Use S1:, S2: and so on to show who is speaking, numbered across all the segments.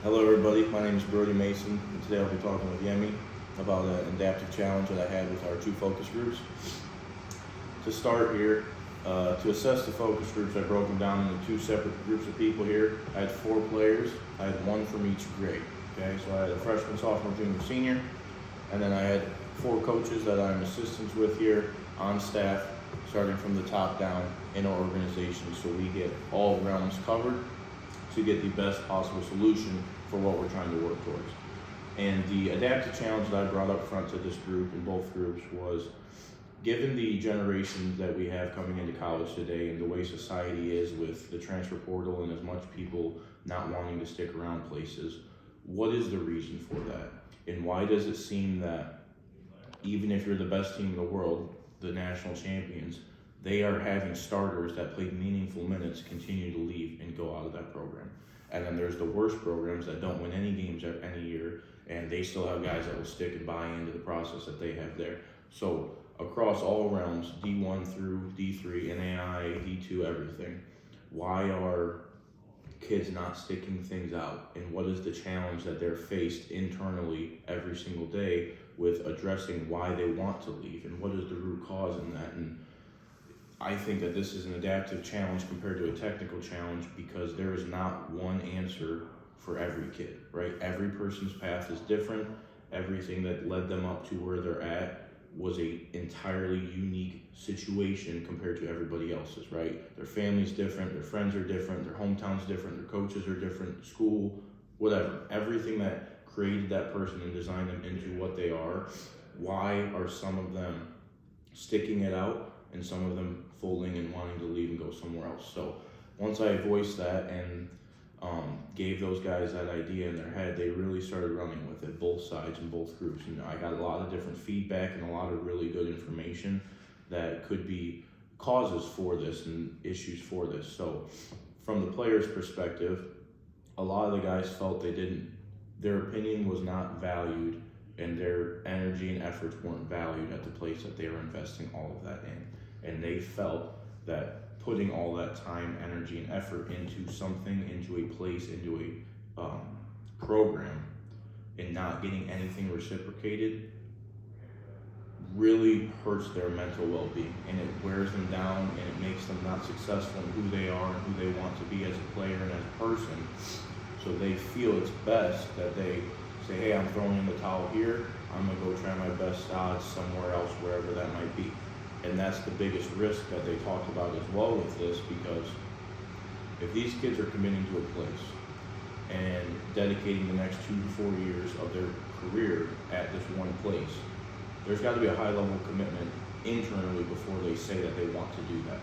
S1: Hello everybody, my name is Brody Mason, and today I'll be talking with Yemi about an adaptive challenge that I had with our two focus groups. To start here, to assess the focus groups, I broke them down into two separate groups of people here. I had 4 players, I had 1 from each grade. Okay, so I had a freshman, sophomore, junior, senior, and then I had 4 coaches that I'm assistants with here on staff, starting from the top down in our organization, so we get all realms covered to get the best possible solution for what we're trying to work towards. And the adaptive challenge that I brought up front to this group in both groups was, given the generations that we have coming into college today and the way society is with the transfer portal and as much people not wanting to stick around places, what is the reason for that? And why does it seem that even if you're the best team in the world, the national champions, they are having starters that played meaningful minutes continue to leave and go out of that program? And then there's the worst programs that don't win any games any year, and they still have guys that will stick and buy into the process that they have there. So across all realms, D1 through D3, NAI, D2, everything, why are kids not sticking things out, and what is the challenge that they're faced internally every single day with addressing why they want to leave, and what is the root cause in that? And I think that this is an adaptive challenge compared to a technical challenge because there is not one answer for every kid, right? Every person's path is different. Everything that led them up to where they're at was a entirely unique situation compared to everybody else's, right? Their family's different, their friends are different, their hometown's different, their coaches are different, school, whatever. Everything that created that person and designed them into what they are, why are some of them sticking it out and some of them folding and wanting to leave and go somewhere else? So once I voiced that and gave those guys that idea in their head, they really started running with it, both sides and both groups. And I got a lot of different feedback and a lot of really good information that could be causes for this and issues for this. So from the players' perspective, a lot of the guys felt their opinion was not valued and their energy and efforts weren't valued at the place that they were investing all of that in. And they felt that putting all that time, energy, and effort into something, into a place, into a program, and not getting anything reciprocated really hurts their mental well-being, and it wears them down, and it makes them not successful in who they are and who they want to be as a player and as a person. So they feel it's best that they say, hey, I'm throwing in the towel here, I'm gonna go try my best odds somewhere else, wherever that might be. And that's the biggest risk that they talked about as well with this, because if these kids are committing to a place and dedicating the next 2 to 4 years of their career at this one place, there's got to be a high level of commitment internally before they say that they want to do that.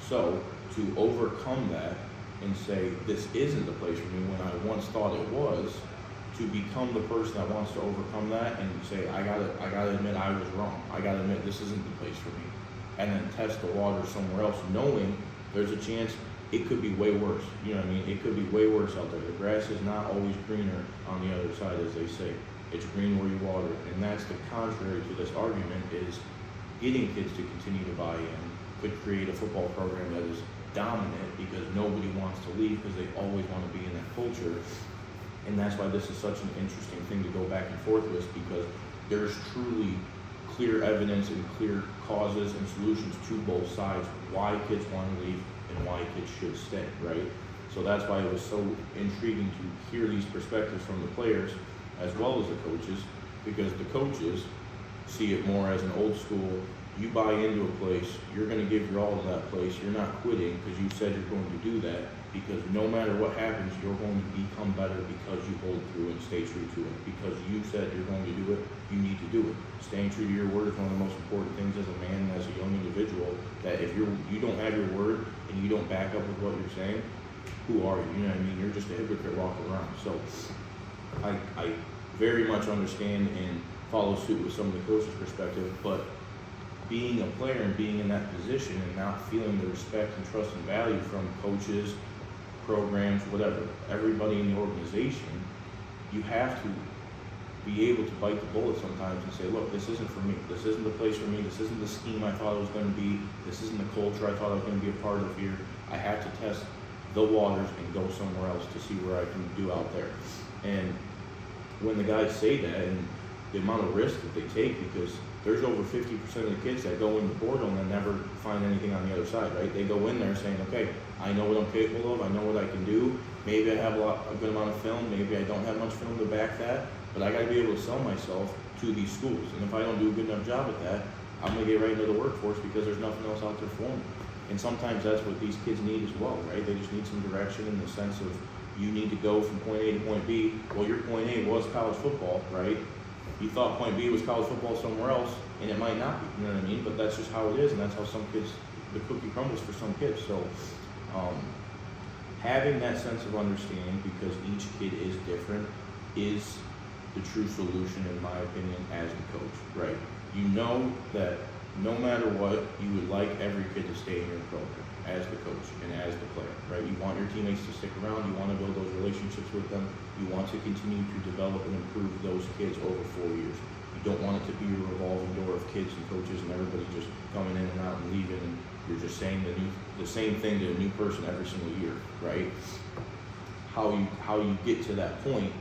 S1: So to overcome that and say, this isn't the place for me when I once thought it was, to become the person that wants to overcome that and say, I gotta admit I was wrong. I gotta admit this isn't the place for me. And then test the water somewhere else, knowing there's a chance it could be way worse. You know what I mean? It could be way worse out there. The grass is not always greener on the other side, as they say. It's green where you water it. And that's the contrary to this argument, is getting kids to continue to buy in could create a football program that is dominant because nobody wants to leave because they always want to be in that culture. And that's why this is such an interesting thing to go back and forth with, because there's truly clear evidence and clear causes and solutions to both sides, why kids want to leave and why kids should stay, right? So that's why it was so intriguing to hear these perspectives from the players as well as the coaches, because the coaches see it more as an old school, you buy into a place, you're going to give your all to that place, you're not quitting because you said you're going to do that, because no matter what happens, you're going to become better because you hold through and stay true to it. Because you said you're going to do it, you need to do it. Staying true to your word is one of the most important things as a man and as a young individual, that if you don't have your word and you don't back up with what you're saying, who are you? You know what I mean? You're just a hypocrite walking around. So I very much understand and follow suit with some of the coaches' perspective, but being a player and being in that position and not feeling the respect and trust and value from coaches, programs, whatever, everybody in the organization, you have to be able to bite the bullet sometimes and say, look, this isn't for me. This isn't the place for me. This isn't the scheme I thought it was going to be. This isn't the culture I thought I was going to be a part of here. I have to test the waters and go somewhere else to see where I can do out there. And when the guys say that, and the amount of risk that they take, because there's over 50% of the kids that go in the portal and never find anything on the other side, right? They go in there saying, okay, I know what I'm capable of, I know what I can do, maybe I have a good amount of film, maybe I don't have much film to back that, but I gotta be able to sell myself to these schools. And if I don't do a good enough job at that, I'm gonna get right into the workforce because there's nothing else out there for me. And sometimes that's what these kids need as well, right? They just need some direction in the sense of, you need to go from point A to point B. Well, your point A was college football, right? You thought point B was college football somewhere else, and it might not be, you know what I mean? But that's just how it is, and that's how some kids, the cookie crumbles for some kids. So having that sense of understanding, because each kid is different, is the true solution, in my opinion, as the coach, right? You know that no matter what, you would like every kid to stay in your program as the coach and as the player, right? You want your teammates to stick around, you want to build those relationships with them, you want to continue to develop and improve those kids over 4 years. You don't want it to be a revolving door of kids and coaches and everybody just coming in and out and leaving, and you're just saying the same thing to a new person every single year, right? How you get to that point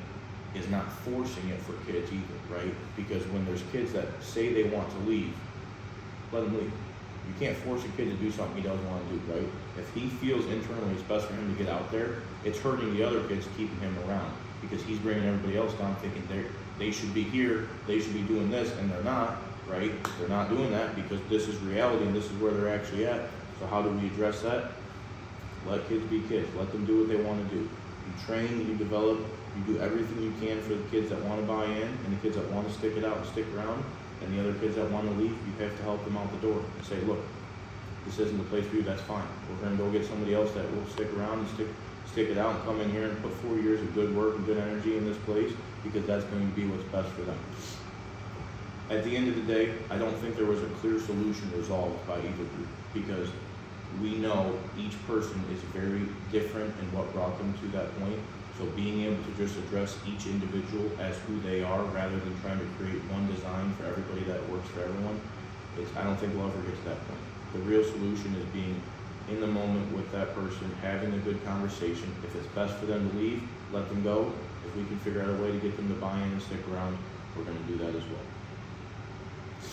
S1: is not forcing it for kids either, right? Because when there's kids that say they want to leave, let them leave. You can't force a kid to do something he doesn't want to do, right? If he feels internally it's best for him to get out there, it's hurting the other kids keeping him around, because he's bringing everybody else down thinking they should be here, they should be doing this, and they're not, right? They're not doing that because this is reality and this is where they're actually at. So how do we address that? Let kids be kids. Let them do what they want to do. You train, you develop, you do everything you can for the kids that want to buy in and the kids that want to stick it out and stick around. And the other kids that want to leave, you have to help them out the door and say, look, this isn't the place for you, that's fine. We're going to go get somebody else that will stick around and stick it out and come in here and put 4 years of good work and good energy in this place, because that's going to be what's best for them. At the end of the day, I don't think there was a clear solution resolved by either group, because we know each person is very different in what brought them to that point. So being able to just address each individual as who they are, rather than trying to create one design for everybody that works for everyone, I don't think we'll ever get to that point. The real solution is being in the moment with that person, having a good conversation. If it's best for them to leave, let them go. If we can figure out a way to get them to buy in and stick around, we're going to do that as well.